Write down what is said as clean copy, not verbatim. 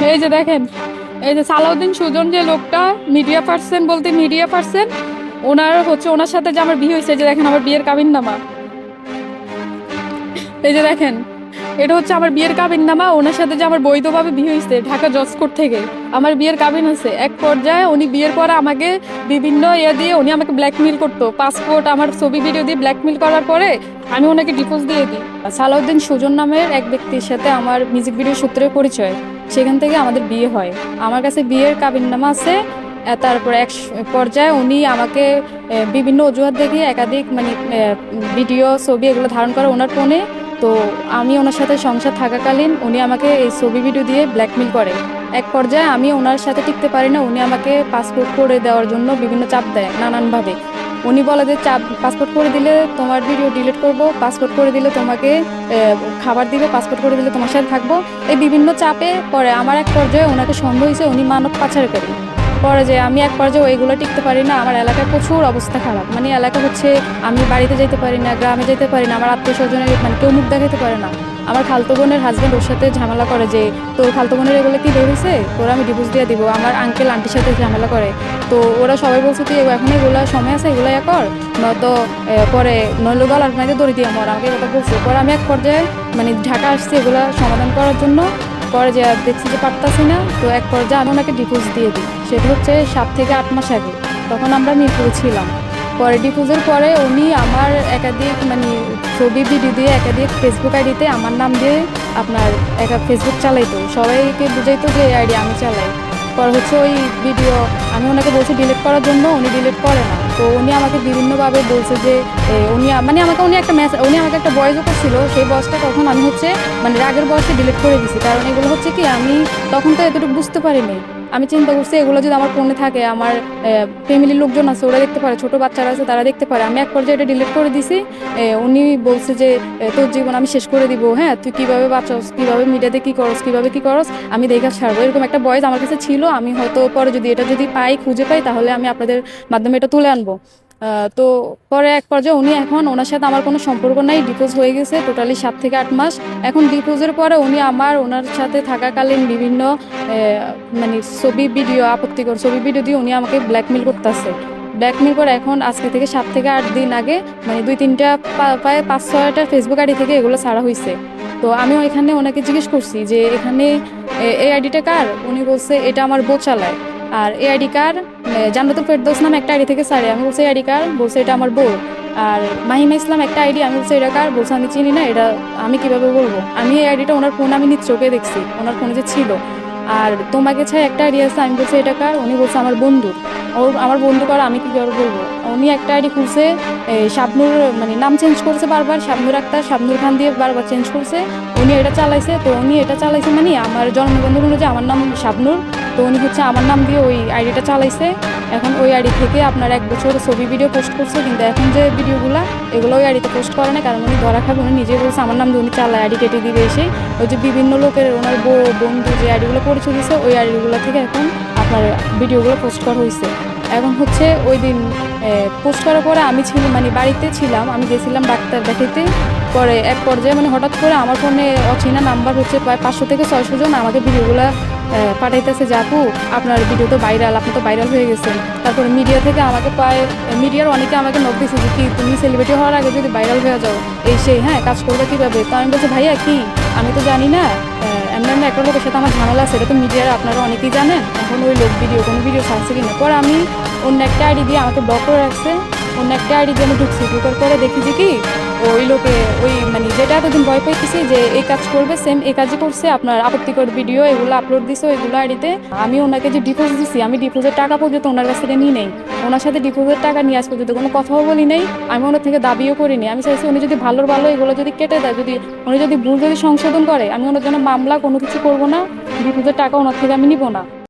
এই যে দেখেন, এই যে সালাউদ্দিন সুজন যে লোকটা, মিডিয়া পার্সন বলতে মিডিয়া পার্সন, ওনার সাথে যে আমার বিয়ে হয়েছে, যে দেখেন আমার বিয়ের কাবিননামা। এই যে দেখেন, এটা হচ্ছে আমার বিয়ের কাবিননামা। ওনার সাথে যে আমার বৈধভাবে বিয়ে হয়েছে ঢাকা জজকোর্ট থেকে, আমার বিয়ের কাবিন আছে। এক পর্যায়ে উনি বিয়ের পরে আমাকে বিভিন্ন দিয়ে উনি আমাকে ব্ল্যাকমেল করতো, পাসপোর্ট আমার ছবি ভিডিও দিয়ে ব্ল্যাকমেল করার পরে আমি ওনাকে ডিভোর্স দিয়ে দিই। সালাউদ্দিন সুজন নামের এক ব্যক্তির সাথে আমার মিউজিক ভিডিও সূত্রে পরিচয়, সেখান থেকে আমাদের বিয়ে হয়। আমার কাছে বিয়ের কাবিননামা আছে। তারপরে এক পর্যায়ে উনি আমাকে বিভিন্ন অজুহাত দেখিয়ে একাধিক মানে ভিডিও ছবি এগুলো ধারণ করে ওনার ফোনে। তো আমি ওনার সাথে সংসার থাকাকালীন উনি আমাকে এই ছবি ভিডিও দিয়ে ব্ল্যাকমেল করে। এক পর্যায়ে আমি ওনার সাথে টিকতে পারি না, উনি আমাকে পাসপোর্ট করে দেওয়ার জন্য বিভিন্ন চাপ দেয় নানানভাবে। উনি বলে যে পাসপোর্ট করে দিলে তোমার ভিডিও ডিলিট করব, পাসপোর্ট করে দিলে তোমাকে খাবার দিবে, পাসপোর্ট করে দিলে তোমার সাথে থাকবো। এই বিভিন্ন চাপে পরে আমার এক পর্যায়ে ওনাকে সন্দেহ হয়েছে উনি মানব পাচারকারী। পরে যে আমি এক পর্যায়ে ওইগুলো টিকতে পারি না, আমার এলাকায় প্রচুর অবস্থা খারাপ। মানে এলাকা হচ্ছে, আমি বাড়িতে যেতে পারি না, গ্রামে যেতে পারি না, আমার আত্মীয় স্বজনের মানে কেউ মুখ দেখাতে পারে না। আমার খালতো বোনের হাজব্যান্ড ওর সাথে ঝামেলা করে যে তোর খালতো বোনের এগুলো কি বেরিয়েছে, তোরা আমি ডিভোর্স দিয়ে দিব। আমার আঙ্কেল আন্টির সাথে ঝামেলা করে। তো ওরা সবাই বলছে তুই এখন এগুলো সময় আছে, এগুলো কর, নয়তো পরে নইলে গলার মাইতে দড়ি দিয়ে মর, আমাকে কথা বলছে। পরে আমি এক পর্যায়ে মানে ঢাকা আসছি এগুলো সমাধান করার জন্য। পরে যে দেখছি যে পারতাছি না, তো এক পর্যায়ে আমি ওনাকে ডিভোর্স দিয়ে দিই। সেটা হচ্ছে 7 থেকে 8 মাস আগে, তখন আমরা মিরপুরে ছিলাম। পরে ডিভোর্সের পরে উনি আমার একাধিক মানে ছবি ভিডিও দিয়ে একাধিক ফেসবুক আইডিতে আমার নাম দিয়ে আপনার ফেসবুক চালাইতো, সবাইকে বুঝাইতো যে এই আইডি আমি চালাই। পর হচ্ছে ওই ভিডিও আমি ওনাকে বলছি ডিলিট করার জন্য, উনি ডিলিট করে না। তো উনি আমাকে বিভিন্নভাবে বলছে যে উনি আমাকে একটা ভয়েসও করছিল। সেই ভয়েসটা তখন আমি হচ্ছে মানে রাগের বয়সে ডিলিট করে দিছি, কারণ এগুলো হচ্ছে কি আমি তখন তো এতটুকু বুঝতে পারিনি। আমি চিন্তা করছি এগুলো যদি আমার ফোনে থাকে, আমার ফ্যামিলির লোকজন আছে ওরা দেখতে পারে, ছোট বাচ্চারা আছে তারা দেখতে পারে। আমি এক পর্যায়ে এটা ডিলিট করে দিছি। উনি বলছে যে তোর জীবন আমি শেষ করে দিব, হ্যাঁ তুই কিভাবে বাঁচস, কিভাবে মিডিয়াতে কি করস আমি দেখা ছাড়বো, এরকম একটা ভয়েস আমার কাছে ছিল। আমি হয়তো পরে যদি পাই, খুঁজে পাই, তাহলে আমি আপনাদের মাধ্যমে এটা তুলে আনবো। তো পরে এক পর্যায়ে উনি এখন ওনার সাথে আমার কোনো সম্পর্ক নাই, ডিভোর্স হয়ে গেছে টোটালি 7 থেকে 8 মাস। এখন ডিভোর্সের পরে উনি ওনার সাথে থাকাকালীন বিভিন্ন মানে আপত্তিকর ছবি ভিডিও দিয়ে উনি আমাকে ব্ল্যাকমেল করতেছে। ব্ল্যাকমেল করে এখন আজকে থেকে 7 থেকে 8 দিন আগে মানে 2-3টা প্রায় 5-6টা ফেসবুক আইডি থেকে এগুলো ছাড়া হয়েছে। তো আমিও এখানে ওনাকে জিজ্ঞেস করছি যে এখানে এই আইডিটা কার, উনি বলছে এটা আমার বউ চালায়। আর এই আইডি কার, জান্নাতুল ফেরদৌস নামে একটা আইডি থেকে ছাড়ে, আমি বলছি এই আইডি কার, বলছে এটা আমার বউ। আর মাহিমা ইসলাম একটা আইডি, আমি বলছি এটা কার, বলছে আমি চিনি না, এটা আমি কিভাবে বলবো। আমি এই আইডিটা ওনার ফোনে আমি নিজ চোখে দেখছি, ওনার ফোনে যে ছিল। আর তোমাকে ছাই একটা আইডি আছে, আমি বলছি এটা কার, উনি বলছে আমার বন্ধু। আমার বন্ধু করা আমি কি করে বলবো। উনি একটা আইডি খুলছে, শাবনুর মানে নাম চেঞ্জ করছে বারবার, শাবনুর আক্তার, শাবনুর খান দিয়ে বারবার চেঞ্জ করছে। উনি এটা চালাইছে। তো উনি এটা চালাইছে মানে আমার জন্মবন্ধন অনুযায়ী আমার নাম শাবনুর, তো উনি হচ্ছে আমার নাম দিয়ে ওই আইডিটা চালাইছে। এখন ওই আইডি থেকে আপনার 1 বছর ছবি ভিডিও পোস্ট করছে, কিন্তু এখন যে ভিডিওগুলো এগুলো ওই আইডিতে পোস্ট করে না, কারণ উনি ধরা খাবে। উনি নিজে বলছে আমার নাম দিয়ে উনি চালায়, আইডি কেটে দিবে এসে। ওই যে বিভিন্ন লোকের ওনার বন্ধু যে আইডিগুলো পরিচয় দিচ্ছে, ওই আইডিগুলো থেকে এখন আপনার ভিডিওগুলো পোস্ট করা হয়েছে। এখন হচ্ছে ওই দিন পোস্ট করার পরে আমি মানে বাড়িতে ছিলাম, আমি গেছিলাম ডাক্তার দেখাইতে। পরে এক পর্যায়ে মানে হঠাৎ করে আমার ফোনে অচেনা নাম্বার হচ্ছে প্রায় 500 থেকে 600 জন আমাকে ভিডিওগুলো পাঠাইতেছে যে আপু আপনার ভিডিও তো ভাইরাল, আপনি তো ভাইরাল হয়ে গেছেন। তারপরে মিডিয়া থেকে আমাকে মিডিয়ার অনেকে আমাকে নোট দিয়েছে যে কি তুমি সেলিব্রিটি হওয়ার আগে যদি ভাইরাল হয়ে যাও এই সেই, হ্যাঁ কাজ করবে কীভাবে। তো আমি বলছি ভাইয়া কি আমি তো জানি না, এমনি একটা লোকের সাথে আমার ঝামেলা আছে, এটা তো মিডিয়ার আপনারা অনেকেই জানেন। এখন ওই লোক কোনো ভিডিও ছাড়ছে কিনা। পরে আমি অন্য একটা আইডি দিয়ে আমাকে ব্লক করে রাখছে, অন্য একটা আইডি দিয়ে আমি ঢুকছি, ঢুকার পরে দেখি যে কি ওই লোকে ওই মানে যেটা এতদিন ভয় পাইতেছি যে এই কাজ করবে, সেম এই কাজই করছে। আপনার আপত্তিকর ভিডিও এগুলো আপলোড দিছে ওইগুলো আইডিতে। আমি ওনাকে যে ডিপোজ দিছি, আমি ডিপোজের টাকা পর্যন্ত ওনার কাছ থেকে নিই নেই, ওনার সাথে ডিপোজের টাকা নিয়ে আজ পর্যন্ত কোনো কথাও বলি নাই, আমি ওনার থেকে দাবিও করিনি। আমি চাইছি উনি যদি ভালো এগুলো যদি কেটে দেয়, উনি যদি ভুল সংশোধন করে, আমি ওনার জন্য মামলা কোনো কিছু করবো না, ডিপোজের টাকা ওনার থেকে আমি নিব না।